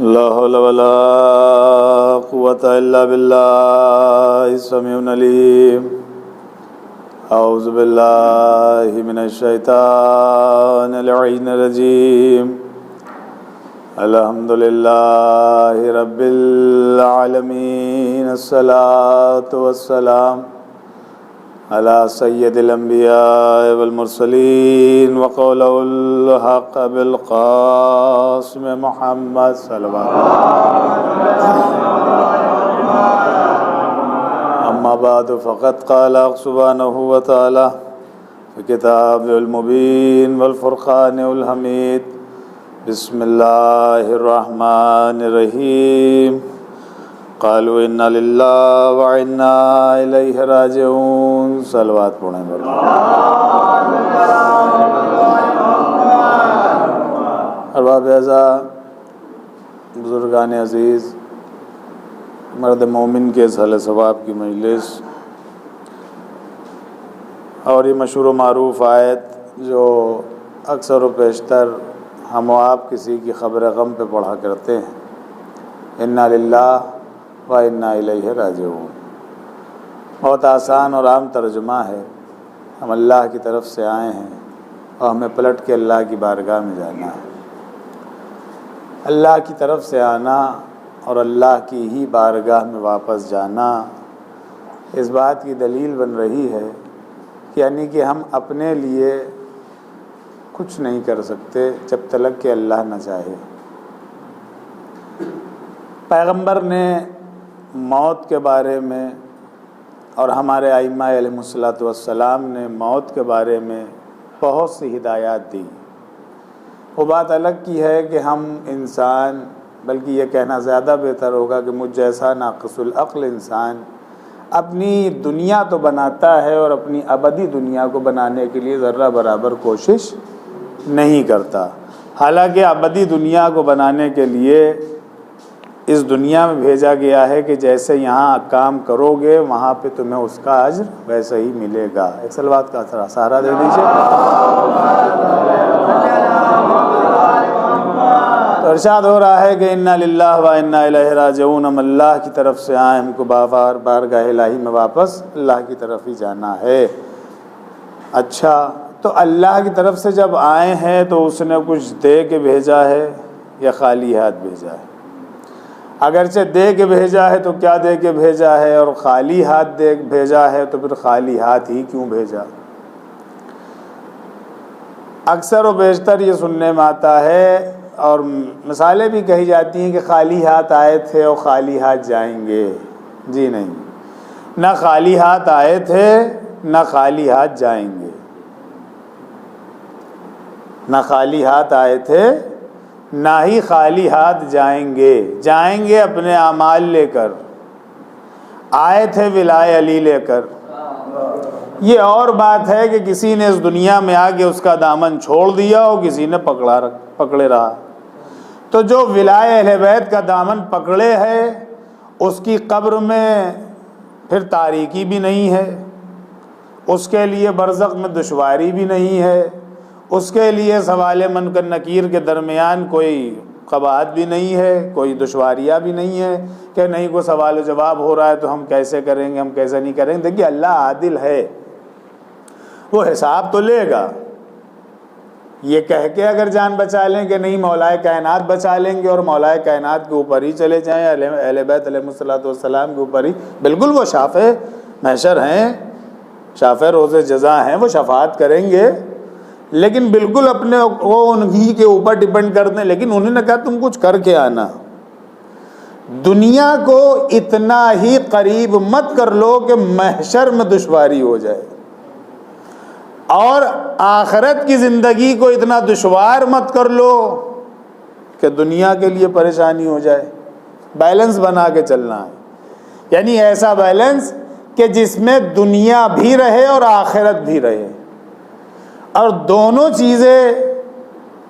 لا حول ولا قوة إلا بالله السميع العليم. أعوذ بالله من الشيطان اللعين الرجيم. الحمد لله رب العالمين. الصلاة والسلام على سيد الأنبياء والمرسلين وقوله الحق بالقاسم محمد صلى الله عليه وسلم. أما بعد فقد قال سبحانه وتعالى في كتابه المبين والفرقان الحميد. بسم الله الرحمن الرحيم. قالوا إنا لله وإنا إليه راجعون. صلوات پڑھیں بولیں. ارباب اعزا، بزرگان عزیز، مرد مومن کے صالح ثواب کی مجلس اور یہ مشہور و معروف آیت جو اکثر و بیشتر ہم و آپ کسی کی خبر غم پہ پڑھا کرتے ہیں، انا للہ و انا الیہ راجعون، بہت آسان اور عام ترجمہ ہے. ہم اللہ کی طرف سے آئے ہیں اور ہمیں پلٹ کے اللہ کی بارگاہ میں جانا ہے. اللہ کی طرف سے آنا اور اللہ کی ہی بارگاہ میں واپس جانا اس بات کی دلیل بن رہی ہے کہ یعنی کہ ہم اپنے لیے کچھ نہیں کر سکتے جب تک کہ اللہ نہ چاہے. پیغمبر نے موت کے بارے میں اور ہمارے ائمہ علیہم السلام نے موت کے بارے میں بہت سی ہدایات دی. وہ بات الگ کی ہے کہ ہم انسان، بلکہ یہ کہنا زیادہ بہتر ہوگا کہ مجھ جیسا ناقص العقل انسان اپنی دنیا تو بناتا ہے اور اپنی ابدی دنیا کو بنانے کے لیے ذرہ برابر کوشش نہیں کرتا. حالانکہ ابدی دنیا کو بنانے کے لیے اس دنیا میں بھیجا گیا ہے کہ جیسے یہاں کام کرو گے وہاں پہ تمہیں اس کا اجر ویسا ہی ملے گا. ایک سلوات کا سہارا دے دیجیے. تو ارشاد ہو رہا ہے کہ انا للہ و انا الیہ راجعون، ہم اللہ کی طرف سے آئے، ہم کو بارگاہ الہی میں واپس اللہ کی طرف ہی جانا ہے. اچھا، تو اللہ کی طرف سے جب آئے ہیں تو اس نے کچھ دے کے بھیجا ہے یا خالی ہاتھ بھیجا ہے؟ اگرچہ دے کے بھیجا ہے تو کیا دے کے بھیجا ہے، اور خالی ہاتھ دے بھیجا ہے تو پھر خالی ہاتھ ہی کیوں بھیجا؟ اکثر و بیشتر یہ سننے میں آتا ہے اور مثالیں بھی کہی جاتی ہیں کہ خالی ہاتھ آئے تھے اور خالی ہاتھ جائیں گے. جی نہیں، نہ خالی ہاتھ آئے تھے نہ خالی ہاتھ جائیں گے. نہ خالی ہاتھ آئے تھے نہ ہی خالی ہاتھ جائیں گے. جائیں گے اپنے اعمال لے کر، آئے تھے ولائے علی لے کر. یہ اور بات ہے کہ کسی نے اس دنیا میں آ کے اس کا دامن چھوڑ دیا اور کسی نے پکڑے رہا. تو جو ولائے اہل بیت کا دامن پکڑے ہے اس کی قبر میں پھر تاریکی بھی نہیں ہے، اس کے لیے برزخ میں دشواری بھی نہیں ہے، اس کے لیے سوال منکر نکیر کے درمیان کوئی قباحت بھی نہیں ہے، کوئی دشواریاں بھی نہیں ہے کہ نہیں کوئی سوال و جواب ہو رہا ہے تو ہم کیسے کریں گے، ہم کیسے نہیں کریں گے. دیکھیے اللہ عادل ہے، وہ حساب تو لے گا. یہ کہہ کے اگر جان بچا لیں کہ نہیں مولائے کائنات بچا لیں گے اور مولائے کائنات کے اوپر ہی چلے جائیں، اہل بیت علیہ السلام کے اوپر ہی، بالکل وہ شافع محشر ہیں، شافع روز جزا ہیں، وہ شفاعت کریں گے، لیکن بالکل اپنے وہ انہی کے اوپر ڈیپینڈ کرتے ہیں. لیکن انہوں نے کہا تم کچھ کر کے آنا. دنیا کو اتنا ہی قریب مت کر لو کہ محشر میں دشواری ہو جائے، اور آخرت کی زندگی کو اتنا دشوار مت کر لو کہ دنیا کے لیے پریشانی ہو جائے. بیلنس بنا کے چلنا ہے، یعنی ایسا بیلنس کہ جس میں دنیا بھی رہے اور آخرت بھی رہے. اور دونوں چیزیں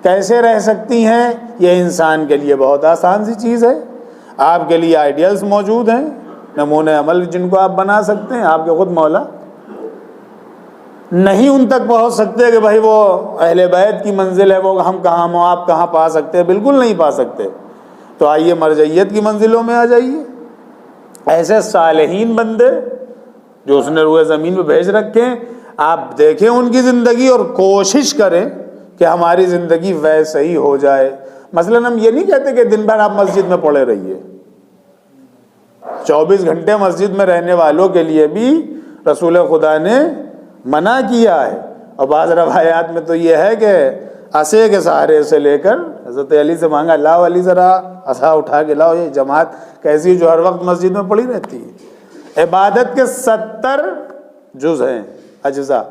کیسے رہ سکتی ہیں؟ یہ انسان کے لیے بہت آسان سی چیز ہے. آپ کے لیے آئیڈیلز موجود ہیں، نمونے عمل جن کو آپ بنا سکتے ہیں. آپ کے خود مولا نہیں ان تک پہنچ سکتے کہ بھائی وہ اہل بیت کی منزل ہے، وہ ہم کہاں آپ کہاں پا سکتے ہیں، بالکل نہیں پا سکتے. تو آئیے مرجعیت کی منزلوں میں آ جائیے. ایسے صالحین بندے جو اس نے روئے زمین پہ بھیج رکھے ہیں، آپ دیکھیں ان کی زندگی اور کوشش کریں کہ ہماری زندگی ویسے ہی ہو جائے. مثلاً ہم یہ نہیں کہتے کہ دن بھر آپ مسجد میں پڑے رہیے، 24 گھنٹے مسجد میں رہنے والوں کے لیے بھی رسول خدا نے منع کیا ہے. اور بعض روایات میں تو یہ ہے کہ عصے کے سہارے سے لے کر حضرت علی سے مانگا، لاؤ علی ذرا عصا اٹھا کے لاؤ. یہ جماعت کیسی جو ہر وقت مسجد میں پڑی رہتی ہے. عبادت کے 70 جز ہیں، اجزاء.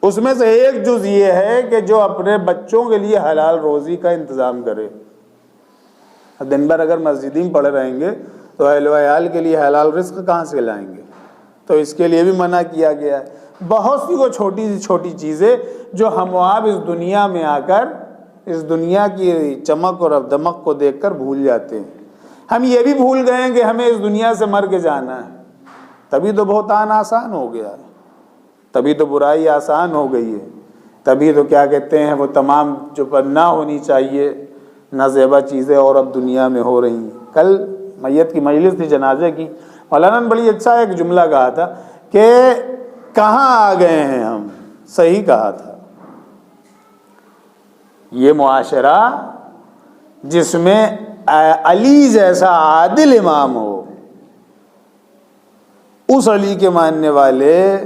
اس میں سے ایک جز یہ ہے کہ جو اپنے بچوں کے لیے حلال روزی کا انتظام کرے. دن بھر اگر مسجد میں پڑے رہیں گے تو اہل و عیال کے لیے حلال رزق کہاں سے لائیں گے؟ تو اس کے لیے بھی منع کیا گیا ہے. بہت سی وہ چھوٹی سی چھوٹی چیزیں جو ہم آپ اس دنیا میں آ کر اس دنیا کی چمک اور دمک کو دیکھ کر بھول جاتے ہیں. ہم یہ بھی بھول گئے ہیں کہ ہمیں اس دنیا سے مر کے جانا ہے. تبھی تو بہتان آسان ہو گیا ہے، تبھی تو برائی آسان ہو گئی ہے، تبھی تو کیا کہتے ہیں وہ تمام جو نہ ہونی چاہیے نازیبا چیزیں اور اب دنیا میں ہو رہی ہیں. کل میت کی مجلس تھی جنازے کی، مولانا نے بڑی اچھا ایک جملہ کہا تھا کہ کہاں آ گئے ہیں ہم. صحیح کہا تھا. یہ معاشرہ جس میں علی جیسا عادل امام ہو، اس علی کے ماننے والے،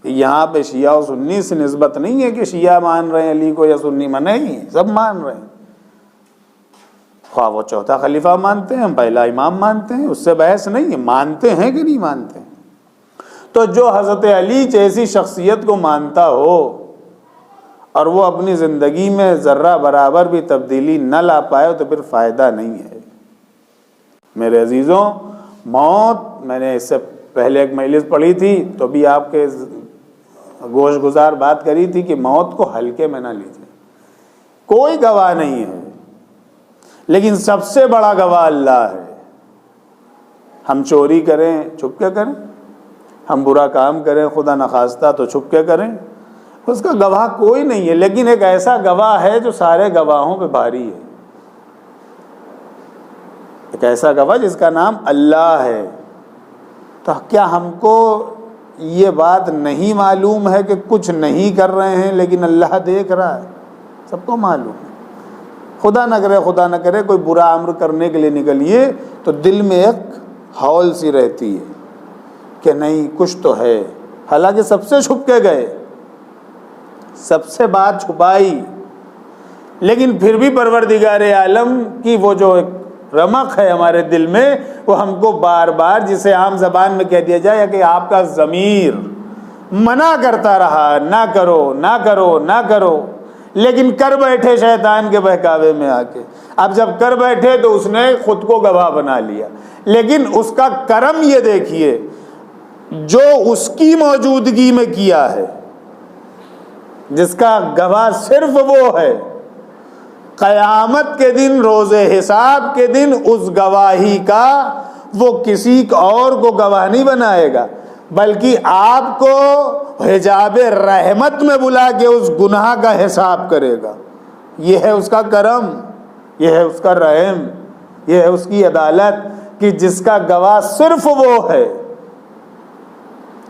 یہاں پہ شیعہ و سنی سے نسبت نہیں ہے کہ شیعہ مان رہے ہیں علی کو یا سنی نہیں، سب مان رہے ہیں. خواہ وہ چوتھا خلیفہ مانتے ہیں، ہم پہلا امام مانتے ہیں، اس سے بحث نہیں ہے. مانتے ہیں کہ نہیں مانتے؟ تو جو حضرت علی جیسی شخصیت کو مانتا ہو اور وہ اپنی زندگی میں ذرہ برابر بھی تبدیلی نہ لا پائے تو پھر فائدہ نہیں ہے. میرے عزیزوں، موت، میں نے اس سے پہلے ایک مجلس پڑھی تھی تو بھی آپ کے گوش گزار بات کری تھی کہ موت کو ہلکے میں نہ لیجیے. کوئی گواہ نہیں ہے، لیکن سب سے بڑا گواہ اللہ ہے. ہم چوری کریں چھپ کے کریں، ہم برا کام کریں خدا نخواستہ تو چھپ کے کریں، اس کا گواہ کوئی نہیں ہے. لیکن ایک ایسا گواہ ہے جو سارے گواہوں پہ بھاری ہے، ایک ایسا گواہ جس کا نام اللہ ہے. تو کیا ہم کو یہ بات نہیں معلوم ہے کہ کچھ نہیں کر رہے ہیں لیکن اللہ دیکھ رہا ہے؟ سب کو معلوم ہے. خدا نہ کرے کوئی برا امر کرنے کے لیے نکلیے تو دل میں ایک ہول سی رہتی ہے کہ نہیں کچھ تو ہے. حالانکہ سب سے چھپ کے گئے، سب سے بات چھپائی، لیکن پھر بھی پروردگار عالم کی وہ جو ایک رمق ہے ہمارے دل میں، وہ ہم کو بار بار، جسے عام زبان میں کہہ دیا جائے کہ آپ کا ضمیر منع کرتا رہا، نہ کرو نہ کرو نہ کرو، لیکن کر بیٹھے شیطان کے بہکاوے میں آ کے. اب جب کر بیٹھے تو اس نے خود کو گواہ بنا لیا. لیکن اس کا کرم یہ دیکھیے جو اس کی موجودگی میں کیا ہے، جس کا گواہ صرف وہ ہے. قیامت کے دن، روز حساب کے دن، اس گواہی کا وہ کسی اور کو گواہ نہیں بنائے گا، بلکہ آپ کو حجاب رحمت میں بلا کے اس گناہ کا حساب کرے گا. یہ ہے اس کا کرم، یہ ہے اس کا رحم، یہ ہے اس کی عدالت کہ جس کا گواہ صرف وہ ہے.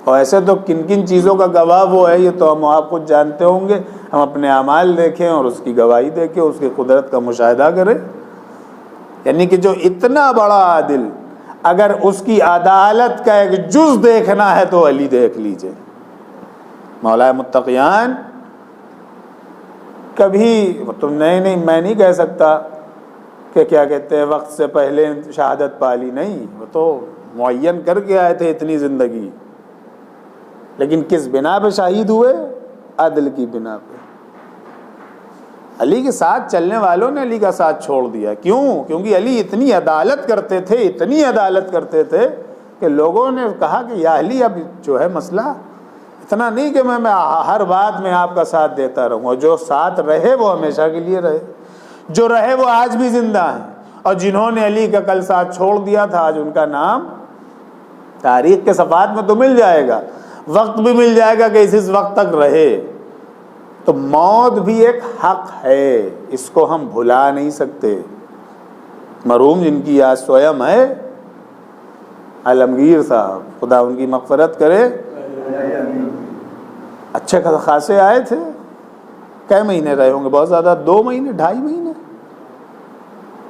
اور ایسے تو کن کن چیزوں کا گواہ وہ ہے یہ تو ہم آپ خود جانتے ہوں گے. ہم اپنے اعمال دیکھیں اور اس کی گواہی دیکھیں، اس کی قدرت کا مشاہدہ کریں. یعنی کہ جو اتنا بڑا عادل، اگر اس کی عدالت کا ایک جز دیکھنا ہے تو علی دیکھ لیجئے. مولا متقیان کبھی تم نہیں میں نہیں کہہ سکتا کہ کیا کہتے ہیں وقت سے پہلے شہادت پالی، نہیں، وہ تو معین کر کے آئے تھے اتنی زندگی. لیکن کس بنا پہ شہید ہوئے؟ عدل کی بنا پہ. علی کے ساتھ چلنے والوں نے علی کا ساتھ چھوڑ دیا. کیوں؟ کیونکہ علی اتنی عدالت کرتے تھے، اتنی عدالت کرتے تھے کہ لوگوں نے کہا کہ یا علی اب جو ہے مسئلہ اتنا نہیں کہ میں ہر بات میں آپ کا ساتھ دیتا رہوں. اور جو ساتھ رہے وہ ہمیشہ کے لیے رہے، جو رہے وہ آج بھی زندہ ہیں. اور جنہوں نے علی کا کل ساتھ چھوڑ دیا تھا آج ان کا نام تاریخ کے صفحات میں تو مل جائے گا، وقت بھی مل جائے گا کہ اس وقت تک رہے. تو موت بھی ایک حق ہے، اس کو ہم بھلا نہیں سکتے. مرحوم جن کی یاد سویم ہے عالمگیر صاحب، خدا ان کی مغفرت کرے، اچھے خاصے آئے تھے. کئے مہینے رہے ہوں گے؟ بہت زیادہ، 2 مہینے 2.5 مہینے.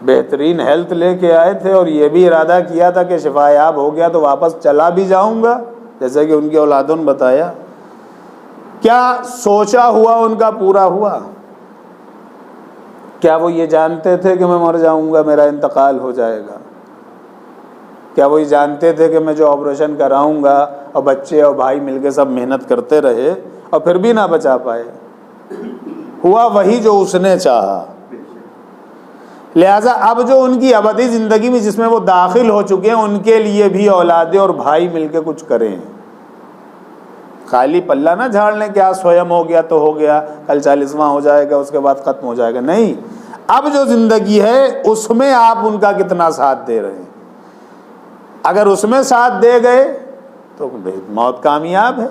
بہترین ہیلتھ لے کے آئے تھے اور یہ بھی ارادہ کیا تھا کہ شفا یاب ہو گیا تو واپس چلا بھی جاؤں گا، جیسے کہ ان کے اولادوں نے بتایا. کیا سوچا ہوا ان کا پورا ہوا؟ کیا وہ یہ جانتے تھے کہ میں مر جاؤں گا، میرا انتقال ہو جائے گا؟ کیا وہ یہ جانتے تھے کہ میں جو آپریشن کراؤں گا اور بچے اور بھائی مل کے سب محنت کرتے رہے اور پھر بھی نہ بچا پائے؟ ہوا وہی جو اس نے چاہا. لہذا اب جو ان کی ابدی زندگی میں جس میں وہ داخل ہو چکے ہیں، ان کے لیے بھی اولادیں اور بھائی مل کے کچھ کریں. خالی پلہ نہ جھاڑ لیں کہ آج سویم ہو گیا تو ہو گیا، کل 40واں ہو جائے گا، اس کے بعد ختم ہو جائے گا. نہیں، اب جو زندگی ہے اس میں آپ ان کا کتنا ساتھ دے رہے ہیں. اگر اس میں ساتھ دے گئے تو موت کامیاب ہے.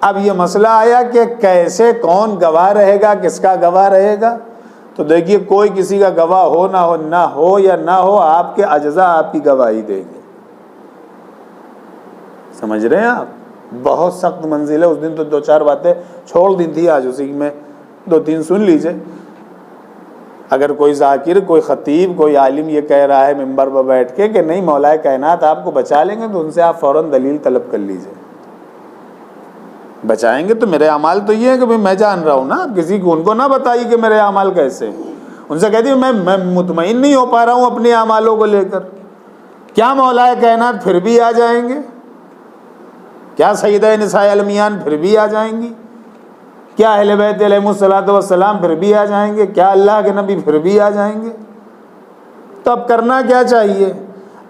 اب یہ مسئلہ آیا کہ کیسے، کون گواہ رہے گا، کس کا گواہ رہے گا؟ تو دیکھیے، کوئی کسی کا گواہ ہو نہ ہو یا نہ ہو، آپ کے اجزاء آپ کی گواہی دیں گے. سمجھ رہے ہیں آپ؟ بہت سخت منزل ہے. اس دن تو 2-4 باتیں چھوڑ دی تھی، آج اسی میں 2-3 سن لیجئے. اگر کوئی ذاکر، کوئی خطیب، کوئی عالم یہ کہہ رہا ہے منبر پر بیٹھ کے کہ نہیں مولا کائنات آپ کو بچا لیں گے، تو ان سے آپ فوراً دلیل طلب کر لیجئے. بچائیں گے تو میرے اعمال تو یہ ہے کہ میں جان رہا ہوں نا. آپ کسی کو ان کو نہ بتائیے کہ میرے اعمال کیسے ہیں. ان سے کہہ دیے میں مطمئن نہیں ہو پا رہا ہوں اپنے اعمالوں کو لے کر. کیا مولا کائنات پھر بھی آ جائیں گے؟ کیا سیدہ نساء عالمیان پھر بھی آ جائیں گی؟ کیا اہل بیت علیہم الصلوۃ والسلام پھر بھی آ جائیں گے؟ کیا اللہ کے نبی پھر بھی آ جائیں گے؟ تو اب کرنا کیا چاہیے؟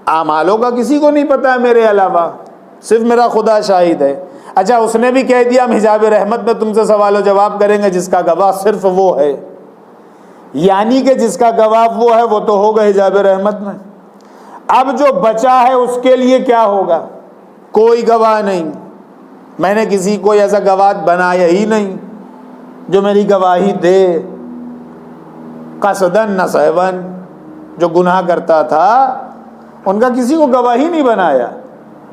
اعمالوں کا کسی کو نہیں پتا ہے میرے علاوہ، صرف میرا خدا شاہد ہے. اچھا، اس نے بھی کہہ دیا ہم حجاب رحمت میں تم سے سوال و جواب کریں گے، جس کا گواہ صرف وہ ہے. یعنی کہ جس کا گواہ وہ ہے وہ تو ہوگا حجاب رحمت میں. اب جو بچا ہے اس کے لیے کیا ہوگا؟ کوئی گواہ نہیں. میں نے کسی کو ایسا گواہ بنایا ہی نہیں جو میری گواہی دے. قصدن نہ سہون، جو گناہ کرتا تھا ان کا کسی کو گواہی نہیں بنایا.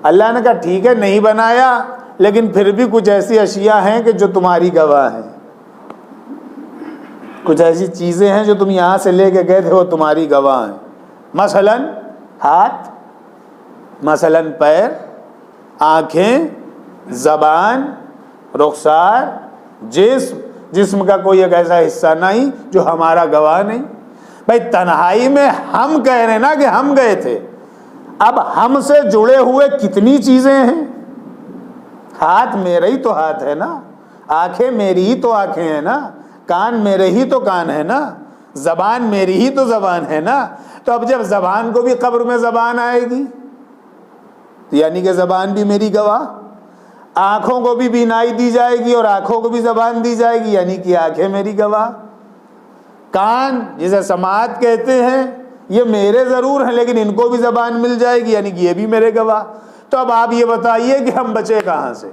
اللہ نے کہا ٹھیک ہے نہیں بنایا، لیکن پھر بھی کچھ ایسی اشیاء ہیں کہ جو تمہاری گواہ ہیں. کچھ ایسی چیزیں ہیں جو تم یہاں سے لے کے گئے تھے وہ تمہاری گواہ ہیں. مثلاً ہاتھ، مثلاً پیر، آنکھیں، زبان، رخسار، جسم کا کوئی ایک ایسا حصہ نہیں جو ہمارا گواہ نہیں. بھائی تنہائی میں ہم کہہ رہے ہیں نا کہ ہم گئے تھے. اب ہم سے جڑے ہوئے کتنی چیزیں ہیں. ہاتھ میرا ہی تو ہاتھ ہے نا، آنکھیں میری ہی تو آنکھیں ہیں نا، کان میرے ہی تو کان ہے نا، زبان میری ہی تو زبان ہے نا. تو اب جب زبان کو بھی قبر میں زبان آئے گی یعنی کہ زبان بھی میری گواہ، آنکھوں کو بھی بینائی دی جائے گی اور آنکھوں کو بھی زبان دی جائے گی یعنی کہ آنکھیں میری گواہ. کان جسے سماعت کہتے ہیں یہ میرے ضرور ہیں لیکن ان کو بھی زبان مل جائے گی یعنی کہ یہ بھی میرے گواہ. تو اب آپ یہ بتائیے کہ ہم بچے کہاں سے؟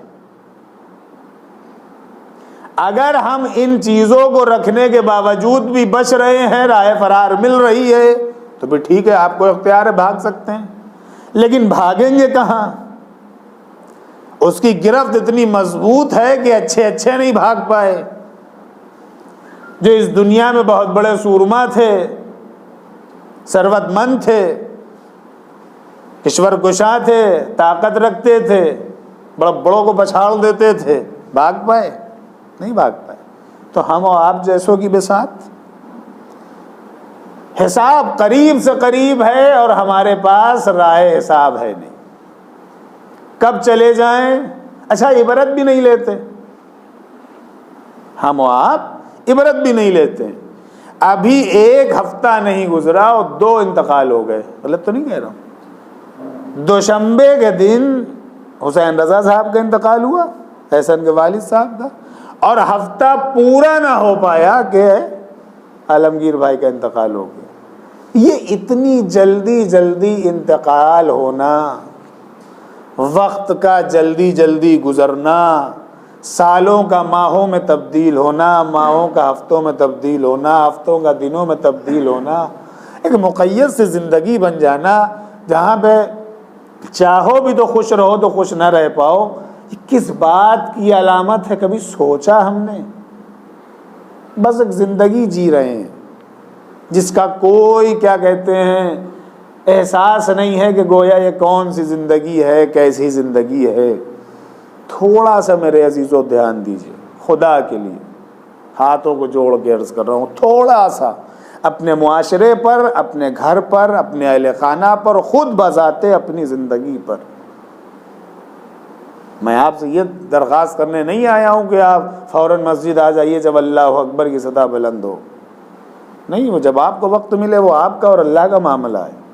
اگر ہم ان چیزوں کو رکھنے کے باوجود بھی بچ رہے ہیں، راہ فرار مل رہی ہے، تو پھر ٹھیک ہے، آپ کو اختیار ہے، بھاگ سکتے ہیں. لیکن بھاگیں گے کہاں؟ اس کی گرفت اتنی مضبوط ہے کہ اچھے نہیں بھاگ پائے. جو اس دنیا میں بہت بڑے سورما تھے، ثروت مند تھے، کشور کشا تھے، طاقت رکھتے تھے، بڑوں کو پچھاڑ دیتے تھے، بھاگ پائے؟ نہیں بھاگ پائے. تو ہم اور آپ جیسوں کی بساط. حساب قریب سے قریب ہے اور ہمارے پاس راہ حساب ہے نہیں. کب چلے جائیں؟ اچھا عبرت بھی نہیں لیتے ہم اور آپ، عبرت بھی نہیں لیتے. ابھی 1 ہفتہ نہیں گزرا اور 2 انتقال ہو گئے. غلط تو نہیں کہہ رہا ہوں؟ دوشنبے کے دن حسین رضا صاحب کا انتقال ہوا، احسن کے والد صاحب کا، اور ہفتہ پورا نہ ہو پایا کہ عالمگیر بھائی کا انتقال ہو گیا. یہ اتنی جلدی انتقال ہونا، وقت کا جلدی گزرنا، سالوں کا ماہوں میں تبدیل ہونا، ماہوں کا ہفتوں میں تبدیل ہونا، ہفتوں کا دنوں میں تبدیل ہونا، ایک مقید سی زندگی بن جانا جہاں پہ چاہو بھی تو خوش رہو تو خوش نہ رہ پاؤ، یہ کس بات کی علامت ہے؟ کبھی سوچا ہم نے؟ بس ایک زندگی جی رہے ہیں جس کا کوئی کیا کہتے ہیں احساس نہیں ہے کہ گویا یہ کون سی زندگی ہے، کیسی زندگی ہے۔ تھوڑا سا میرے عزیزو دھیان دیجیے، خدا کے لیے ہاتھوں کو جوڑ کے عرض کر رہا ہوں، تھوڑا سا اپنے معاشرے پر، اپنے گھر پر، اپنے اہل خانہ پر، خود بذاتے اپنی زندگی پر۔ میں آپ سے یہ درخواست کرنے نہیں آیا ہوں کہ آپ فوراً مسجد آ جائیے جب اللہ اکبر کی صدا بلند ہو، نہیں، وہ جب آپ کو وقت ملے وہ آپ کا اور اللہ کا معاملہ ہے۔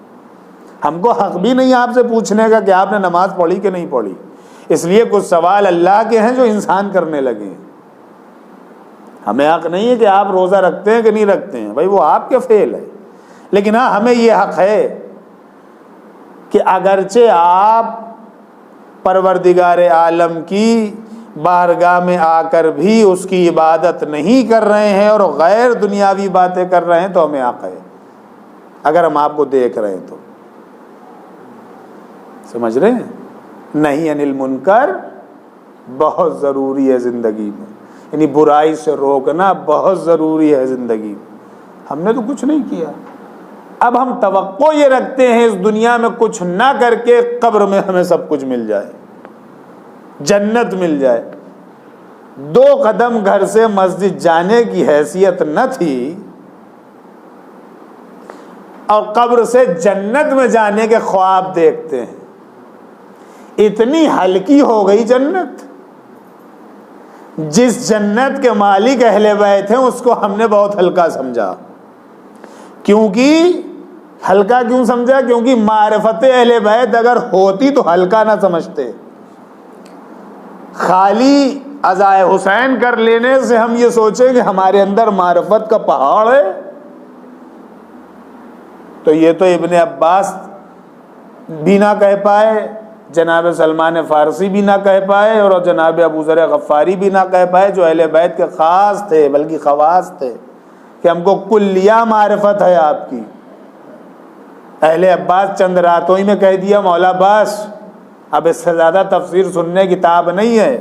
ہم کو حق بھی نہیں آپ سے پوچھنے کا کہ آپ نے نماز پڑھی کہ نہیں پڑھی، اس لیے کچھ سوال اللہ کے ہیں جو انسان کرنے لگے ہیں۔ ہمیں حق نہیں ہے کہ آپ روزہ رکھتے ہیں کہ نہیں رکھتے ہیں، بھائی وہ آپ کے فعل ہے، لیکن ہاں ہمیں یہ حق ہے کہ اگرچہ آپ پروردگار عالم کی بارگاہ میں آ کر بھی اس کی عبادت نہیں کر رہے ہیں اور غیر دنیاوی باتیں کر رہے ہیں تو ہمیں حق ہے، اگر ہم آپ کو دیکھ رہے ہیں تو۔ سمجھ رہے ہیں؟ نہیں انل منکر بہت ضروری ہے زندگی میں، یعنی برائی سے روکنا بہت ضروری ہے زندگی میں۔ ہم نے تو کچھ نہیں کیا، اب ہم توقع یہ رکھتے ہیں اس دنیا میں کچھ نہ کر کے قبر میں ہمیں سب کچھ مل جائے، جنت مل جائے۔ 2 قدم گھر سے مسجد جانے کی حیثیت نہ تھی اور قبر سے جنت میں جانے کے خواب دیکھتے ہیں۔ اتنی ہلکی ہو گئی جنت، جس جنت کے مالک اہل بیت ہیں اس کو ہم نے بہت ہلکا سمجھا۔ کیونکہ ہلکا کیوں سمجھا؟ کیونکہ معرفت اہل بیت اگر ہوتی تو ہلکا نہ سمجھتے۔ خالی عزائے حسین کر لینے سے ہم یہ سوچیں کہ ہمارے اندر معرفت کا پہاڑ ہے، تو یہ تو ابن عباس بھی نہ کہہ پائے، جناب سلمان فارسی بھی نہ کہہ پائے، اور جناب ابو ذر غفاری بھی نہ کہہ پائے، جو اہل بیت کے خاص تھے بلکہ خواص تھے، کہ ہم کو کلیہ معرفت ہے آپ کی۔ اہل عباس چند راتوں ہی میں کہہ دیا مولا بس، اب اس سے زیادہ تفسیر سننے کی تاب نہیں ہے،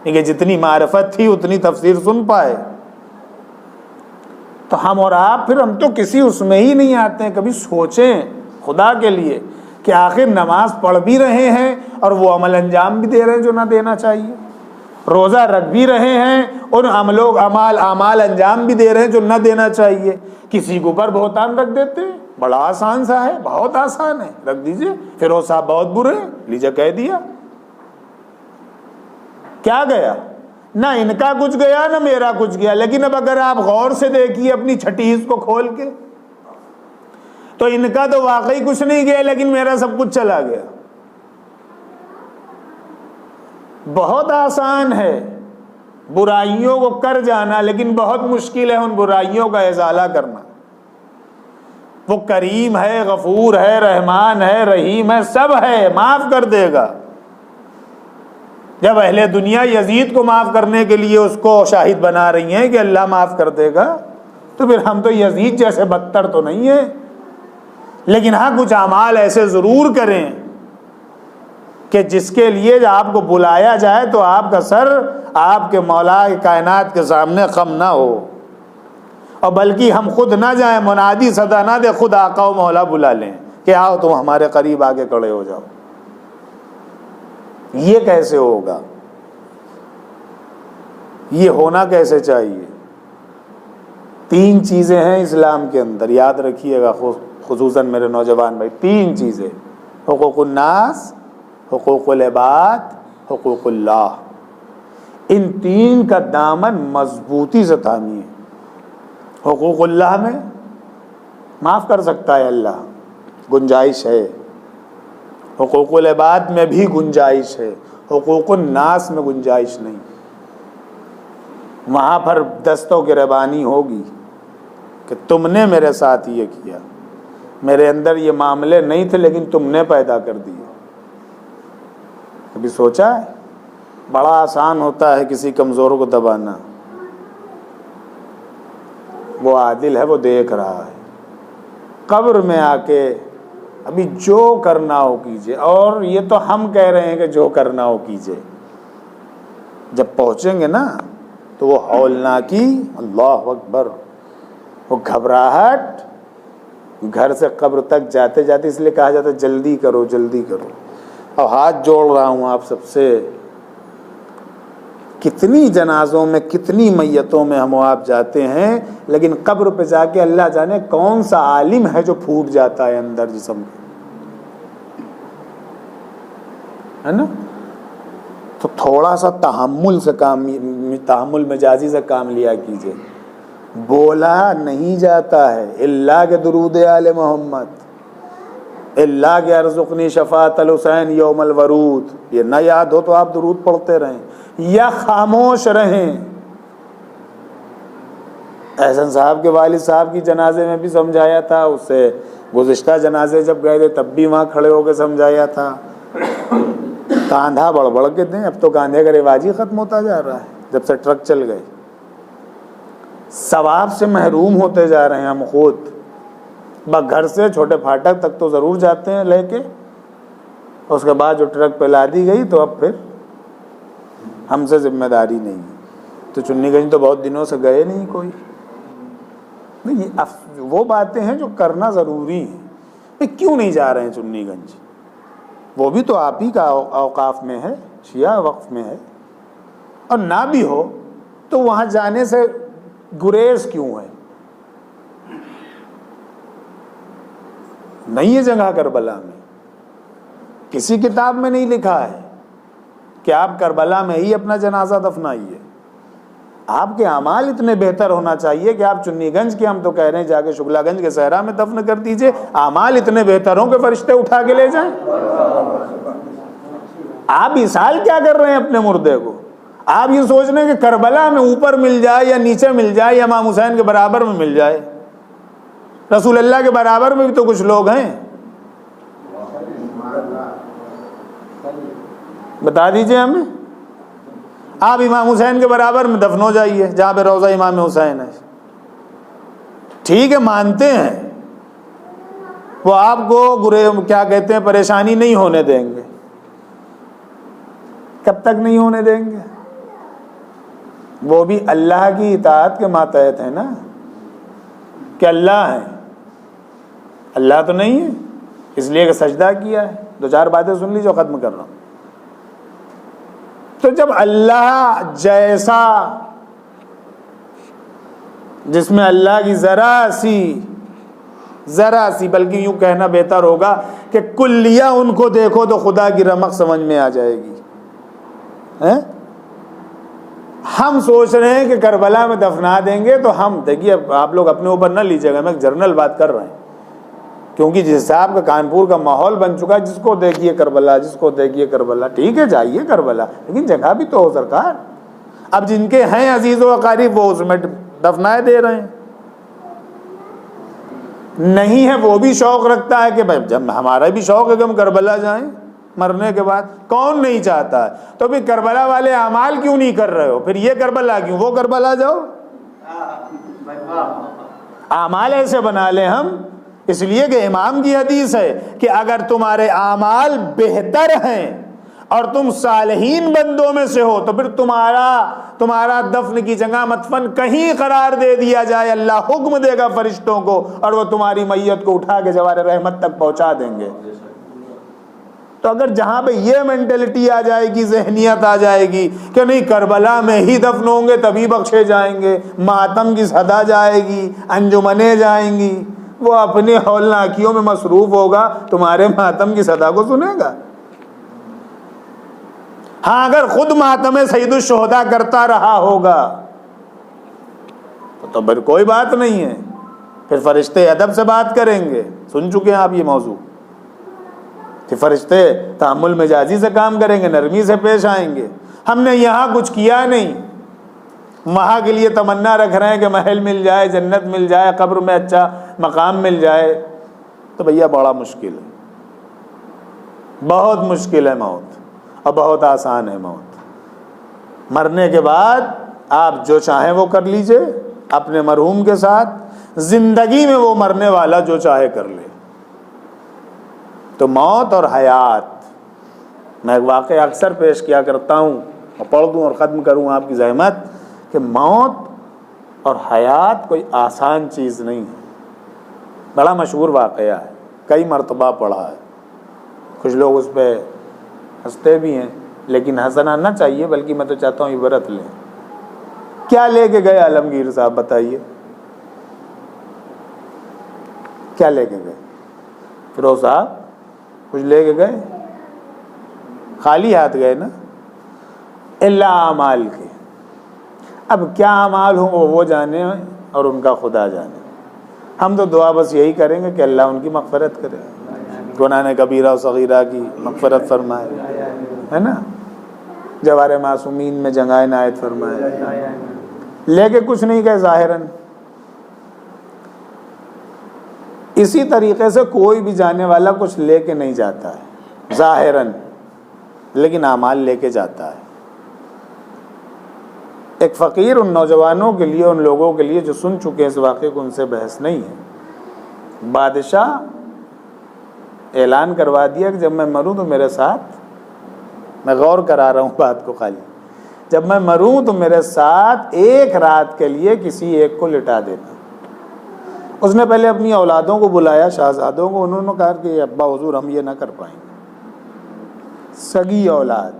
کیونکہ جتنی معرفت تھی اتنی تفسیر سن پائے۔ تو ہم اور آپ پھر ہم تو کسی اس میں ہی نہیں آتے ہیں۔ کبھی سوچیں خدا کے لیے کہ آخر نماز پڑھ بھی رہے ہیں اور وہ عمل انجام بھی دے رہے ہیں جو نہ دینا چاہیے، روزہ رکھ بھی رہے ہیں اور اعمال انجام بھی دے رہے ہیں جو نہ دینا چاہیے۔ کسی کے اوپر بہتان رکھ دیتے ہیں، بڑا آسان سا ہے، بہت آسان ہے، رکھ دیجئے، فیروز صاحب بہت برے ہیں، لیجئے کہہ دیا، کیا گیا؟ نہ ان کا کچھ گیا نہ میرا کچھ گیا۔ لیکن اب اگر آپ غور سے دیکھیے اپنی چھٹیز کو کھول کے، تو ان کا تو واقعی کچھ نہیں گیا لیکن میرا سب کچھ چلا گیا۔ بہت آسان ہے برائیوں کو کر جانا، لیکن بہت مشکل ہے ان برائیوں کا ازالہ کرنا۔ وہ کریم ہے، غفور ہے، رحمان ہے، رحیم ہے، سب ہے، معاف کر دے گا۔ جب اہل دنیا یزید کو معاف کرنے کے لیے اس کو شاہد بنا رہی ہیں کہ اللہ معاف کر دے گا، تو پھر ہم تو یزید جیسے بدتر تو نہیں ہیں، لیکن ہاں کچھ اعمال ایسے ضرور کریں کہ جس کے لیے آپ کو بلایا جائے تو آپ کا سر آپ کے مولا کائنات کے سامنے خم نہ ہو، اور بلکہ ہم خود نہ جائیں، منادی صدا نہ دے، خود آقا و مولا بلا لیں کہ آؤ تم ہمارے قریب آگے کھڑے ہو جاؤ۔ یہ کیسے ہوگا؟ یہ ہونا کیسے چاہیے؟ 3 چیزیں ہیں اسلام کے اندر، یاد رکھیے گا خصوصاً میرے نوجوان بھائی، 3 چیزیں: حقوق الناس، حقوق العباد، حقوق اللہ۔ ان 3 کا دامن مضبوطی سے تھامیے۔ حقوق اللہ میں معاف کر سکتا ہے اللہ، گنجائش ہے۔ حقوق العباد میں بھی گنجائش ہے، حقوق الناس میں گنجائش نہیں۔ وہاں پر دست و گریبانی ہوگی کہ تم نے میرے ساتھ یہ کیا، میرے اندر یہ معاملے نہیں تھے لیکن تم نے پیدا کر دیے۔ کبھی سوچا ہے؟ بڑا آسان ہوتا ہے کسی کمزور کو دبانا، وہ عادل ہے، وہ دیکھ رہا ہے، قبر میں آ کے ابھی جو کرنا ہو کیجئے، اور یہ تو ہم کہہ رہے ہیں کہ جو کرنا ہو کیجئے، جب پہنچیں گے نا تو وہ ہولناکی، اللہ اکبر، وہ گھبراہٹ، گھر سے قبر تک جاتے جاتے اس لیے کہا جاتا ہے جلدی کرو جلدی کرو۔ اور ہاتھ جوڑ رہا ہوں آپ سب سے، کتنی جنازوں میں کتنی میتوں میں ہم و آپ جاتے ہیں، لیکن قبر پہ جا کے اللہ جانے کون سا عالم ہے جو پھوٹ جاتا ہے اندر جسم کے، ہے نا؟ تو تھوڑا سا تحمل سے کام، تحمل مجازی سے کام لیا کیجئے۔ بولا نہیں جاتا ہے اللہ کے درود آل محمد، اللہ کے ارزقنی شفاعت الحسین یوم الورود، یہ نہ یاد ہو تو آپ درود پڑھتے رہیں یا خاموش رہیں۔ احسن صاحب کے والد صاحب کی جنازے میں بھی سمجھایا تھا، اس سے گزشتہ جنازے جب گئے تھے تب بھی وہاں کھڑے ہو کے سمجھایا تھا۔ کاندھا بڑھ کے دیں، اب تو کاندھے کا رواج ہی ختم ہوتا جا رہا ہے جب سے ٹرک چل گئے، ثواب سے محروم ہوتے جا رہے ہیں ہم خود۔ گھر سے چھوٹے پھاٹک تک تو ضرور جاتے ہیں لے کے، اس کے بعد جو ٹرک پہ لادی گئی تو اب پھر ہم سے ذمہ داری نہیں ہے۔ تو چنی گنج تو بہت دنوں سے گئے نہیں کوئی، نہیں وہ باتیں ہیں جو کرنا ضروری ہے۔ کیوں نہیں جا رہے ہیں چنی گنج؟ وہ بھی تو آپ ہی کا اوقاف میں ہے، شیعہ وقف میں ہے، اور نہ بھی ہو تو وہاں جانے سے گریز کیوں ہے؟ نہیں ہے جگہ کربلا میں، کسی کتاب میں نہیں لکھا ہے کہ آپ کربلا میں ہی اپنا جنازہ دفنائیے۔ آپ کے اعمال اتنے بہتر ہونا چاہیے کہ آپ چنی گنج کے، ہم تو کہہ رہے ہیں جا کے شکلا گنج کے صحرا میں دفن کر دیجئے، اعمال اتنے بہتر ہوں کہ فرشتے اٹھا کے لے جائیں۔ آپ ایصال کیا کر رہے ہیں اپنے مردے کو؟ آپ یہ سوچ رہے ہیں کہ کربلا میں اوپر مل جائے یا نیچے مل جائے یا امام حسین کے برابر میں مل جائے۔ رسول اللہ کے برابر میں بھی تو کچھ لوگ ہیں، بتا دیجئے ہمیں۔ آپ امام حسین کے برابر میں دفن ہو جائیے جہاں پہ روضہ امام حسین ہے، ٹھیک ہے، مانتے ہیں وہ آپ کو کیا کہتے ہیں پریشانی نہیں ہونے دیں گے۔ کب تک نہیں ہونے دیں گے؟ وہ بھی اللہ کی اطاعت کے ماتحت ہے نا، کہ اللہ ہے، اللہ تو نہیں ہے، اس لیے کہ سجدہ کیا ہے۔ دو چار باتیں سن لیجیے، ختم کر رہا ہوں۔ تو جب اللہ جیسا، جس میں اللہ کی ذرا سی بلکہ یوں کہنا بہتر ہوگا کہ کلیہ ان کو دیکھو تو خدا کی رمق سمجھ میں آ جائے گی۔ ہم سوچ رہے ہیں کہ کربلا میں دفنا دیں گے تو ہم، دیکھیے آپ لوگ اپنے اوپر نہ لیجیے گا، میں ایک جنرل بات کر رہے ہیں، کیونکہ جس حساب کا کانپور کا ماحول بن چکا ہے، جس کو دیکھیے کربلا، جس کو دیکھیے کربلا، ٹھیک ہے جائیے کربلا، لیکن جگہ بھی تو ہو سرکار۔ اب جن کے ہیں عزیز و اقارب وہ اس میں دفنائے دے رہے ہیں، نہیں ہے وہ بھی شوق رکھتا ہے کہ بھائی جب ہمارا بھی شوق ہے کہ ہم کربلا جائیں مرنے کے بعد، کون نہیں چاہتا ہے؟ تو بھی کربلا والے اعمال کیوں نہیں کر رہے ہو؟ پھر یہ کربلا کیوں، وہ کربلا جاؤ۔ اعمال ایسے بنا لیں ہم، اس لیے کہ امام کی حدیث ہے کہ اگر تمہارے اعمال بہتر ہیں اور تم صالحین بندوں میں سے ہو تو پھر تمہارا دفن کی جگہ مدفن کہیں قرار دے دیا جائے، اللہ حکم دے گا فرشتوں کو اور وہ تمہاری میت کو اٹھا کے جوار رحمت تک پہنچا دیں گے۔ تو اگر جہاں پہ یہ مینٹلٹی آ جائے گی، ذہنیت آ جائے گی کہ نہیں کربلا میں ہی دفن ہوں گے تبھی بخشے جائیں گے، ماتم کی صدا جائے گی، انجمنیں جائیں گی، وہ اپنی ہولناکیوں میں مصروف ہوگا، تمہارے ماتم کی صدا کو سنے گا؟ ہاں اگر خود ماتم سید الشہداء کرتا رہا ہوگا تو پھر کوئی بات نہیں ہے، پھر فرشتے ادب سے بات کریں گے۔ سن چکے ہیں آپ یہ موضوع کہ فرشتے تحمل مجازی سے کام کریں گے، نرمی سے پیش آئیں گے۔ ہم نے یہاں کچھ کیا نہیں، وہاں کے لیے تمنا رکھ رہے ہیں کہ محل مل جائے، جنت مل جائے، قبر میں اچھا مقام مل جائے، تو بھیا بڑا مشکل ہے، بہت مشکل ہے موت، اور بہت آسان ہے موت۔ مرنے کے بعد آپ جو چاہیں وہ کر لیجئے اپنے مرحوم کے ساتھ، زندگی میں وہ مرنے والا جو چاہے کر لے. تو موت اور حیات، میں ایک واقعہ اکثر پیش کیا کرتا ہوں اور پڑھ دوں اور ختم کروں آپ کی زحمت، کہ موت اور حیات کوئی آسان چیز نہیں ہے. بڑا مشہور واقعہ ہے، کئی مرتبہ پڑھا ہے، کچھ لوگ اس پہ ہنستے بھی ہیں، لیکن ہنسنا نہ چاہیے، بلکہ میں تو چاہتا ہوں عبرت لیں. کیا لے کے گئے عالمگیر صاحب بتائیے؟ کیا لے کے گئے فیروز صاحب؟ کچھ لے کے گئے؟ خالی ہاتھ گئے نا. الا اعمال کے. اب کیا اعمال ہوں وہ جانے اور ان کا خدا جانے. ہم تو دعا بس یہی کریں گے کہ اللہ ان کی مغفرت کرے، گناہ کبیرہ و صغیرہ کی مغفرت فرمائے، ہے نا، جوار معصومین میں جنگائے عنایت فرمائے. لے کے کچھ نہیں گئے ظاہراً. اسی طریقے سے کوئی بھی جانے والا کچھ لے کے نہیں جاتا ہے ظاہراً، لیکن اعمال لے کے جاتا ہے. ایک فقیر ان نوجوانوں کے لیے، ان لوگوں کے لیے جو سن چکے ہیں اس واقعے کو، ان سے بحث نہیں ہے. بادشاہ اعلان کروا دیا کہ جب میں مروں تو میرے ساتھ، میں غور کرا رہا ہوں بات کو خالی، جب میں مروں تو میرے ساتھ ایک رات کے لیے کسی ایک کو لٹا دینا. اس نے پہلے اپنی اولادوں کو بلایا، شہزادوں کو. انہوں نے کہا کہ ابا حضور ہم یہ نہ کر پائیں گے. سگی اولاد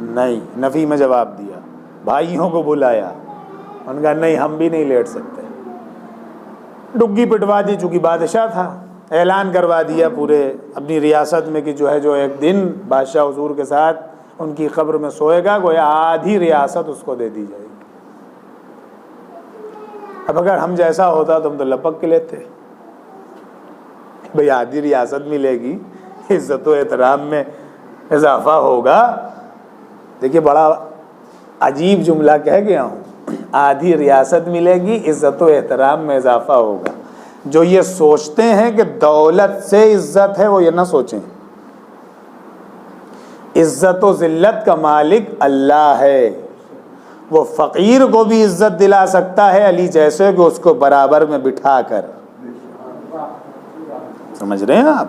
نہیں، نفی میں جواب دیا. بھائیوں کو بلایا، انہوں نے کہا نہیں ہم بھی نہیں لیٹ سکتے. ڈگی پٹوا دی، چونکہ بادشاہ تھا. اعلان کروا دیا پورے اپنی ریاست میں کہ جو ایک دن بادشاہ حضور کے ساتھ ان کی قبر میں سوئے گا، گویا آدھی ریاست اس کو دے دی جائے گی. اب اگر ہم جیسا ہوتا تو ہم تو لپک کے لیتے، بھئی آدھی ریاست ملے گی، عزت و احترام میں اضافہ ہوگا. دیکھیے بڑا عجیب جملہ کہہ گیا ہوں، آدھی ریاست ملے گی، عزت و احترام میں اضافہ ہوگا. جو یہ سوچتے ہیں کہ دولت سے عزت ہے وہ یہ نہ سوچیں، عزت و ذلت کا مالک اللہ ہے. وہ فقیر کو بھی عزت دلا سکتا ہے علی جیسے کہ اس کو برابر میں بٹھا کر. سمجھ رہے ہیں آپ؟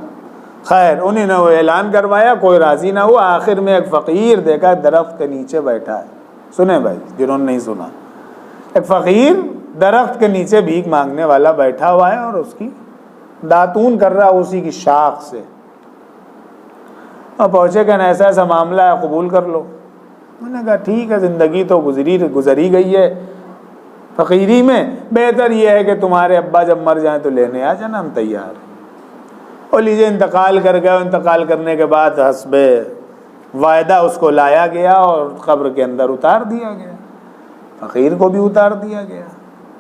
خیر انہیں نے وہ اعلان کروایا، کوئی راضی نہ ہوا. آخر میں ایک فقیر دیکھا درخت کے نیچے بیٹھا ہے. سنیں بھائی جنہوں نے نہیں سنا، ایک فقیر درخت کے نیچے بھیک مانگنے والا بیٹھا ہوا ہے اور اس کی داتون کر رہا اسی کی شاخ سے. اور پہنچے کہ ایسا ایسا معاملہ ہے، قبول کر لو. میں نے کہا ٹھیک ہے، زندگی تو گزری گئی ہے فقیری میں، بہتر یہ ہے کہ تمہارے ابا جب مر جائیں تو لینے آ جانا، ہم تیار ہیں. اور لیجیے انتقال کر گئے. انتقال کرنے کے بعد حسب وعدہ اس کو لایا گیا اور قبر کے اندر اتار دیا گیا. فقیر کو بھی اتار دیا گیا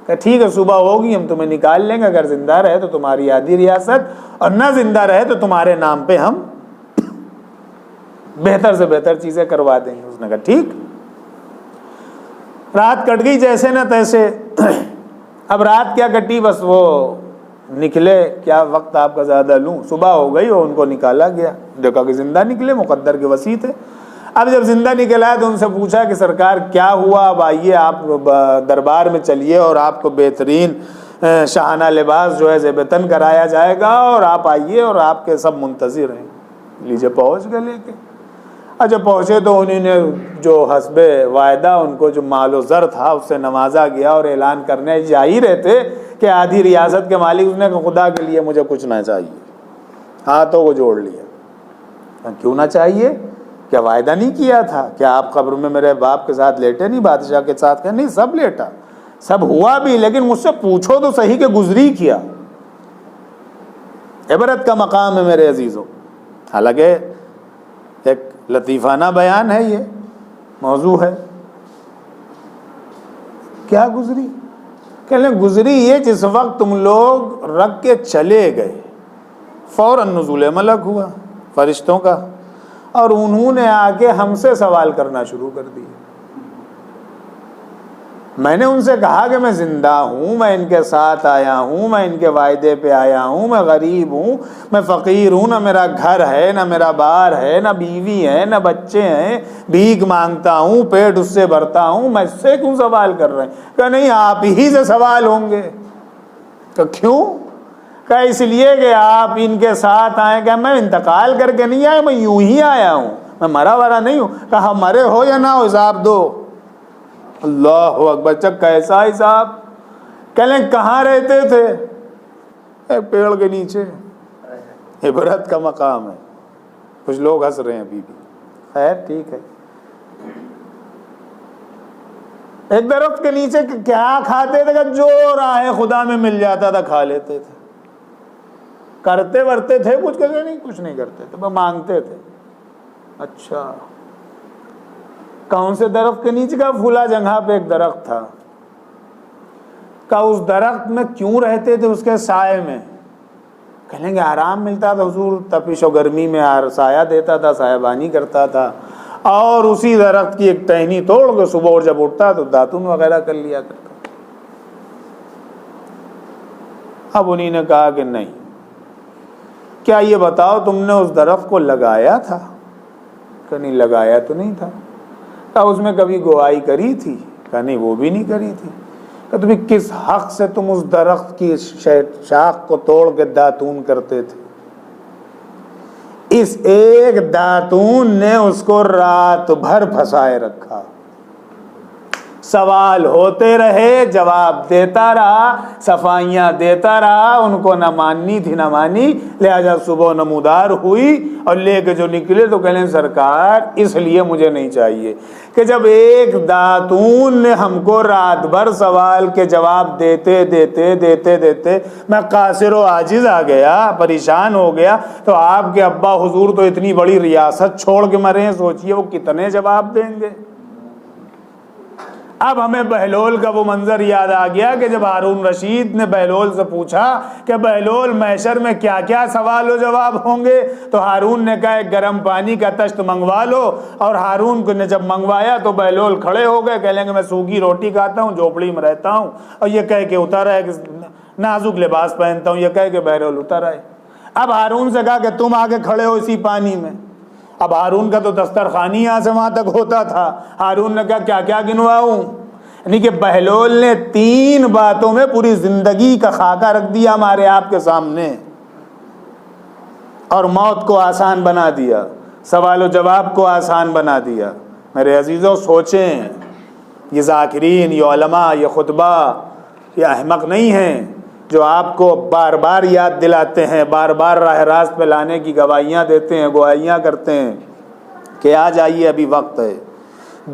کہ ٹھیک ہے صبح ہوگی ہم تمہیں نکال لیں گے، اگر زندہ رہے تو تمہاری آدھی ریاست، اور نہ زندہ رہے تو تمہارے نام پہ ہم بہتر سے بہتر چیزیں کروا دیں گے. اس نے کہا ٹھیک. رات کٹ گئی جیسے نہ تیسے. اب رات کیا کٹی، بس وہ نکلے. کیا وقت آپ کا زیادہ لوں، صبح ہو گئی اور ان کو نکالا گیا. دیکھا کہ زندہ نکلے، مقدر کے وسیع تھے. اب جب زندہ نکلا ہے تو ان سے پوچھا کہ سرکار کیا ہوا، اب آئیے آپ دربار میں چلیے اور آپ کو بہترین شاہانہ لباس جو ہے زیب تن کرایا جائے گا، اور آپ آئیے اور آپ کے سب منتظر ہیں. لیجیے پہنچ گئے لے کے. جب پہنچے تو انہوں نے جو حسب وعدہ ان کو جو مال و زر تھا اس سے نوازا گیا، اور اعلان کرنے جا ہی رہے تھے کہ آدھی ریاست کے مالک. اس نے کہا خدا کے لیے مجھے کچھ نہ چاہیے. ہاتھوں کو جوڑ لیا. کیوں نہ چاہیے؟ کیا وعدہ نہیں کیا تھا؟ کیا آپ قبر میں میرے باپ کے ساتھ لیٹے نہیں، بادشاہ کے ساتھ؟ کہ نہیں، سب لیٹا، سب ہوا بھی، لیکن مجھ سے پوچھو تو صحیح کہ گزری کیا. عبرت کا مقام ہے میرے عزیزوں. حالانکہ ایک لطیفانہ بیان ہے، یہ موضوع ہے. کیا گزری؟ کہ لیں گزری یہ جس وقت تم لوگ رکھ کے چلے گئے فوراً نزول ملک ہوا فرشتوں کا، اور انہوں نے آ کے ہم سے سوال کرنا شروع کر دیا. میں نے ان سے کہا کہ میں زندہ ہوں، میں ان کے ساتھ آیا ہوں، میں ان کے وعدے پہ آیا ہوں، میں غریب ہوں، میں فقیر ہوں، نہ میرا گھر ہے، نہ میرا بار ہے، نہ بیوی ہے، نہ بچے ہیں، بھیک مانگتا ہوں، پیٹ اس سے بھرتا ہوں، میں اس سے کیوں سوال کر رہے ہیں؟ کہ نہیں آپ ہی سے سوال ہوں گے. تو کیوں؟ کہ اس لیے کہ آپ ان کے ساتھ آئے کہ میں انتقال کر کے نہیں آیا، میں یوں ہی آیا ہوں، میں مرا ورا نہیں ہوں۔ کہا مرے ہو یا نہ ہو حساب دو۔ اللہ اکبر! چک کیسا حساب؟ کہہ لیں کہاں رہتے تھے؟ ایک پیڑ کے نیچے۔ عبرت کا مقام ہے۔ کچھ لوگ ہنس رہے ہیں ابھی بھی، خیر ٹھیک ہے۔ ایک درخت کے نیچے کیا کھاتے تھے کہ جو راہ خدا میں مل جاتا تھا کھا لیتے تھے۔ کرتے ورتے تھے کچھ؟ کہتے نہیں، کچھ نہیں کرتے تھے، وہ مانگتے تھے۔ اچھا، کون سے درخت کے نیچے؟ کا پھولا جگہ پہ ایک درخت تھا۔ کہ اس درخت میں کیوں رہتے تھے؟ اس کے سائے میں۔ کہیں گے آرام ملتا تھا، حضور تپش و گرمی میں سایہ دیتا تھا، سایہ بانی کرتا تھا، اور اسی درخت کی ایک ٹہنی توڑ کے صبح اور جب اٹھتا تو داتن وغیرہ کر لیا کرتا۔ اب انہی نے کہا کہ نہیں، کیا یہ بتاؤ تم نے اس درخت کو لگایا تھا؟ کہ نہیں، لگایا تو نہیں تھا۔ کہ اس میں کبھی گواہی کری تھی؟ کہ نہیں، وہ بھی نہیں کری تھی۔ کہ تمہیں کس حق سے تم اس درخت کی شاخ کو توڑ کے داتون کرتے تھے؟ اس ایک داتون نے اس کو رات بھر پھنسائے رکھا۔ سوال ہوتے رہے، جواب دیتا رہا، صفائیاں دیتا رہا، ان کو نہ ماننی تھی نہ مانی، لہذا صبح نمودار ہوئی اور لے کے جو نکلے تو کہنے سرکار اس لیے مجھے نہیں چاہیے کہ جب ایک داتون نے ہم کو رات بھر سوال کے جواب دیتے دیتے دیتے دیتے میں قاصر و عاجز آ گیا، پریشان ہو گیا، تو آپ کے ابا حضور تو اتنی بڑی ریاست چھوڑ کے مرے ہیں، سوچئے وہ کتنے جواب دیں گے۔ اب ہمیں بہلول کا وہ منظر یاد آ گیا کہ جب ہارون رشید نے بہلول سے پوچھا کہ بہلول محشر میں کیا کیا سوال و جواب ہوں گے، تو ہارون نے کہا ایک گرم پانی کا تشت منگوا لو، اور ہارون کو نے جب منگوایا تو بہلول کھڑے ہو گئے، کہہ لیں گے میں سوکھی روٹی کھاتا ہوں، جھوپڑی میں رہتا ہوں، اور یہ کہہ کے اتر آئے کہ نازک لباس پہنتا ہوں، یہ کہہ کے بہلول اتر آئے۔ اب ہارون سے کہا کہ تم آگے کھڑے ہو اسی پانی میں۔ اب ہارون کا تو دسترخوانی یہاں سے وہاں تک ہوتا تھا۔ ہارون نے کہا کیا کیا گنواؤں؟ یعنی کہ بہلول نے 3 باتوں میں پوری زندگی کا خاکہ رکھ دیا ہمارے آپ کے سامنے، اور موت کو آسان بنا دیا، سوال و جواب کو آسان بنا دیا۔ میرے عزیزوں سوچیں، یہ ذاکرین، یہ علماء، یہ خطبہ، یہ احمق نہیں ہیں جو آپ کو بار بار یاد دلاتے ہیں، بار بار راہ راست پہ لانے کی گواہیاں دیتے ہیں، گواہیاں کرتے ہیں کہ آ جائیے ابھی وقت ہے۔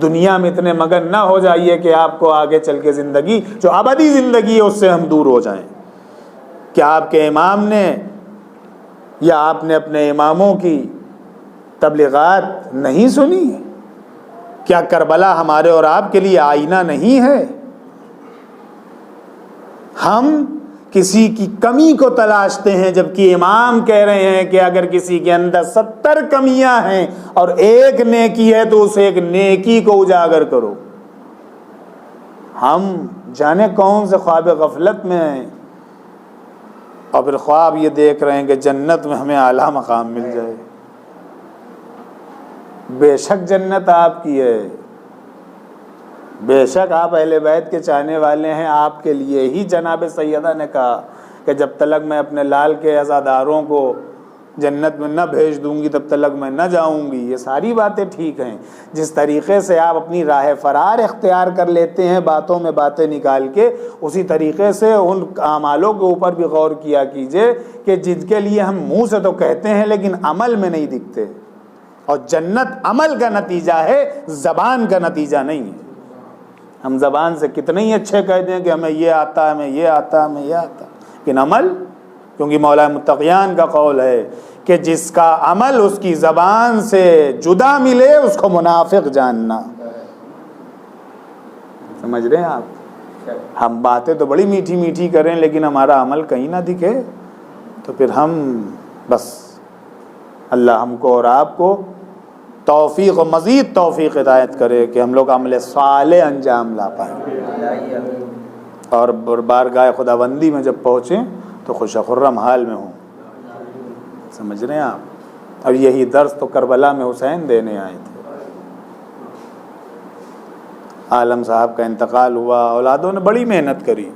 دنیا میں اتنے مگن نہ ہو جائیے کہ آپ کو آگے چل کے زندگی جو ابدی زندگی ہے اس سے ہم دور ہو جائیں۔ کیا آپ کے امام نے یا آپ نے اپنے اماموں کی تبلیغات نہیں سنی؟ کیا کربلا ہمارے اور آپ کے لیے آئینہ نہیں ہے؟ ہم کسی کی کمی کو تلاشتے ہیں، جبکہ امام کہہ رہے ہیں کہ اگر کسی کے اندر 70 کمیاں ہیں اور ایک نیکی ہے تو اس ایک نیکی کو اجاگر کرو۔ ہم جانے کون سے خواب غفلت میں ہیں، اور پھر خواب یہ دیکھ رہے ہیں کہ جنت میں ہمیں اعلیٰ مقام مل جائے۔ بے شک جنت آپ کی ہے، بے شک آپ اہل بیت کے چاہنے والے ہیں، آپ کے لیے ہی جناب سیدہ نے کہا کہ جب تلک میں اپنے لال کے عزاداروں کو جنت میں نہ بھیج دوں گی تب تلک میں نہ جاؤں گی۔ یہ ساری باتیں ٹھیک ہیں، جس طریقے سے آپ اپنی راہ فرار اختیار کر لیتے ہیں باتوں میں باتیں نکال کے، اسی طریقے سے ان اعمالوں کے اوپر بھی غور کیا کیجئے کہ جن کے لیے ہم منہ سے تو کہتے ہیں لیکن عمل میں نہیں دکھتے، اور جنت عمل کا نتیجہ ہے، زبان کا نتیجہ نہیں ہے۔ ہم زبان سے کتنے ہی اچھے کہہ دیں کہ ہمیں یہ آتا ہے، ہمیں یہ آتا ہے، ہمیں یہ آتا ہے، لیکن عمل، کیونکہ مولا متقیان کا قول ہے کہ جس کا عمل اس کی زبان سے جدا ملے اس کو منافق جاننا۔ سمجھ رہے ہیں آپ؟ ہم باتیں تو بڑی میٹھی میٹھی کریں لیکن ہمارا عمل کہیں نہ دکھے تو پھر ہم بس، اللہ ہم کو اور آپ کو توفیق و مزید توفیق ہدایت کرے کہ ہم لوگ عمل صالح انجام لا پائیں، اور بارگاہ خداوندی میں جب پہنچیں تو خوش خرم حال میں ہوں۔ سمجھ رہے ہیں آپ؟ اور یہی درس تو کربلا میں حسین دینے آئے تھے۔ عالم صاحب کا انتقال ہوا، اولادوں نے بڑی محنت کری،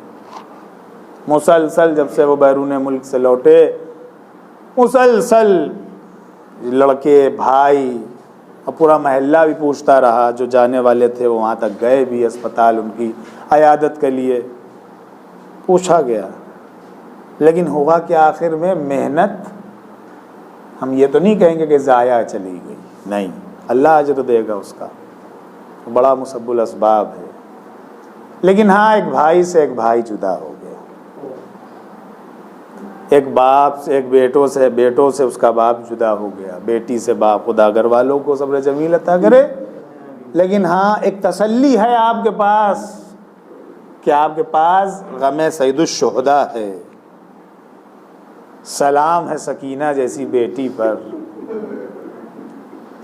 مسلسل جب سے وہ بیرون ملک سے لوٹے مسلسل لڑکے بھائی اور پورا محلہ بھی پوچھتا رہا، جو جانے والے تھے وہ وہاں تک گئے بھی، اسپتال ان کی عیادت کے لیے پوچھا گیا، لیکن ہوا کہ آخر میں محنت ہم یہ تو نہیں کہیں گے کہ ضائع چلی گئی، نہیں، اللہ اجر دے گا اس کا، بڑا مسبب الاسباب ہے، لیکن ہاں ایک بھائی سے ایک بھائی جدا ہو گیا، ایک باپ سے ایک بیٹوں سے اس کا باپ جدا ہو گیا، بیٹی سے باپ، خدا گھر والوں کو صبر جمیل عطا کرے، لیکن ہاں ایک تسلی ہے آپ کے پاس کہ آپ کے پاس غم سید الشہداء ہے، سلام ہے سکینہ جیسی بیٹی پر،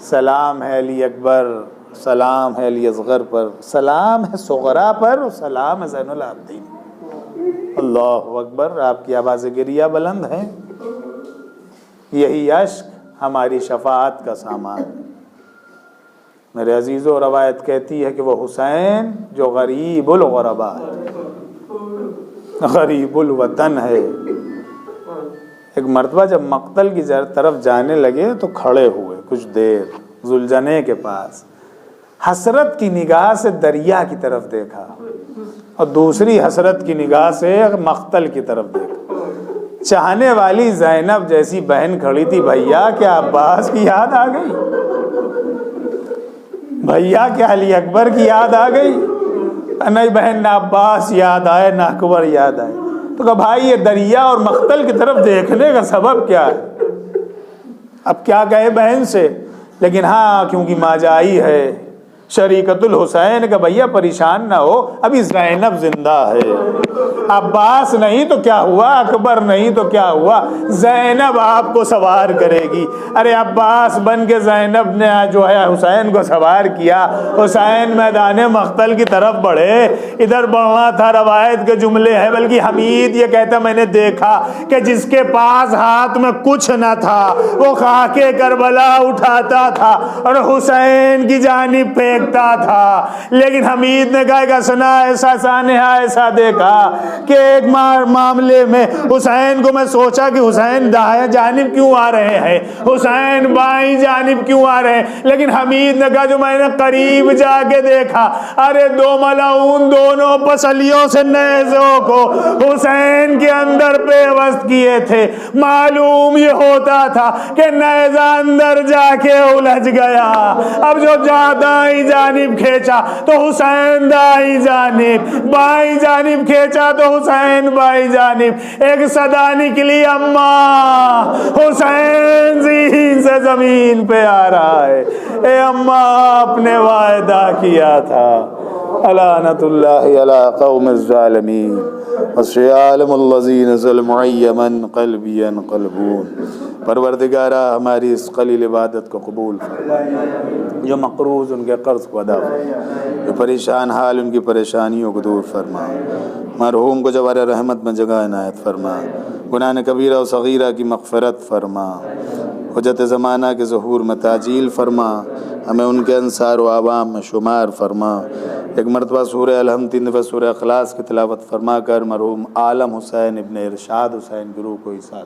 سلام ہے علی اکبر، سلام ہے علی اصغر پر، سلام ہے صغرا پر، اور سلام ہے زین العابدین۔ اللہ اکبر، آپ کی آواز گریہ بلند ہے، یہی اشک ہماری شفاعت کا سامان ہے۔ میرے عزیزو، روایت کہتی ہے کہ وہ حسین جو غریب الغرباء ہے، غریب الوطن ہے، ایک مرتبہ جب مقتل کی طرف جانے لگے تو کھڑے ہوئے کچھ دیر ذوالجنے کے پاس، حسرت کی نگاہ سے دریا کی طرف دیکھا اور دوسری حسرت کی نگاہ سے مقتل کی طرف دیکھا، چاہنے والی زینب جیسی بہن کھڑی تھی، بھیا کیا عباس کی یاد آ گئی؟ بھیا کیا علی اکبر کی یاد آ گئی؟ نہیں بہن، نہ عباس یاد آئے نہ اکبر یاد آئے۔ تو کہا بھائی یہ دریا اور مقتل کی طرف دیکھنے کا سبب کیا ہے؟ اب کیا کہے بہن سے، لیکن ہاں کیونکہ ماجائی ہے شریکت الحسین کا، بھیا پریشان نہ ہو، ابھی زینب زندہ ہے، عباس نہیں تو کیا ہوا، اکبر نہیں تو کیا ہوا، زینب آپ کو سوار کرے گی۔ ارے عباس بن کے زینب نے جو ہے حسین کو سوار کیا، حسین میدان مقتل کی طرف بڑھے، ادھر بڑھنا تھا، روایت کے جملے ہیں، بلکہ حمید یہ کہتا میں نے دیکھا کہ جس کے پاس ہاتھ میں کچھ نہ تھا وہ خاک کربلا اٹھاتا تھا اور حسین کی جانب پھینکتا تھا، لیکن حمید نے کہا کہ سنا ایسا سانحہ ایسا دیکھا کہ ایک معاملے میں حسین کو میں سوچا کہ حسین دائیں جانب کیوں آ رہے ہیں، حسین بائیں جانب کیوں آ رہے ہیں، لیکن حمید نے کہا جو میں نے قریب جا کے دیکھا، ارے دو ملعون دونوں پسلیوں سے نیزوں کو حسین کے اندر پیوست کیے تھے، معلوم یہ ہوتا تھا کہ نیزہ اندر جا کے الجھ گیا، اب جو دائیں جانب کھینچا تو حسین دائیں جانب، بائیں جانب کھینچا تو حسین بائیں جانب، ایک صدا نکلی اماں، حسین ذہن سے زمین پہ آ رہا ہے، اے اماں آپ نے وعدہ کیا تھا، لعنت اللہ علی قوم الظالمین وسیعلم الذین ظلموا ایمن قلبی ينقلبون۔ پروردگارہ ہماری اس قلیل عبادت کو قبول فرما، جو مقروض ان کے قرض کو ادا فرما، جو پریشان حال ان کی پریشانیوں کو دور فرما، مرحوم کو جوار رحمت میں جگہ عنایت فرما، گناہ کبیرہ و صغیرہ کی مغفرت فرما، حجت زمانہ کے ظہور میں تعجیل فرما، ہمیں ان کے انصار و عوام میں شمار فرما۔ ایک مرتبہ سورہ الحمد 3 دفعہ سورہ اخلاص کی تلاوت فرما کر مرحوم عالم حسین ابن ارشاد حسین کی روح کو ایصال